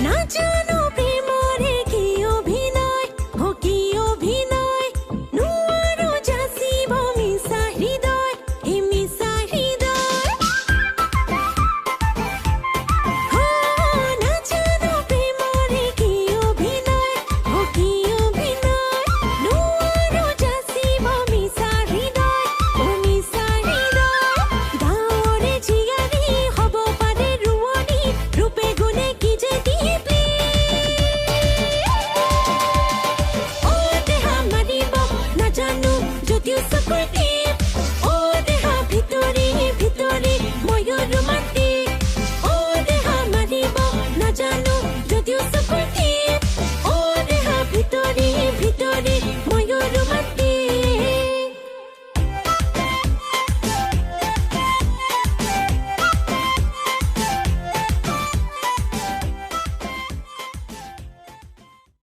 নাজানো প্ৰেমৰে কি অভিনয় হ কি অভিনয় নোৱাৰো যাচিব মিছা হৃদয় এই মিছা হৃদয় নাজানো প্ৰেমৰে কি অভিনয় হ কি অভিনয় নোৱাৰো যাচিব মিছা হৃদয় অ মিছা হৃদয় গাঁৱৰে জীয়াৰী হ'ব পাৰে ৰোৱনী ৰূপে গুণে কি যে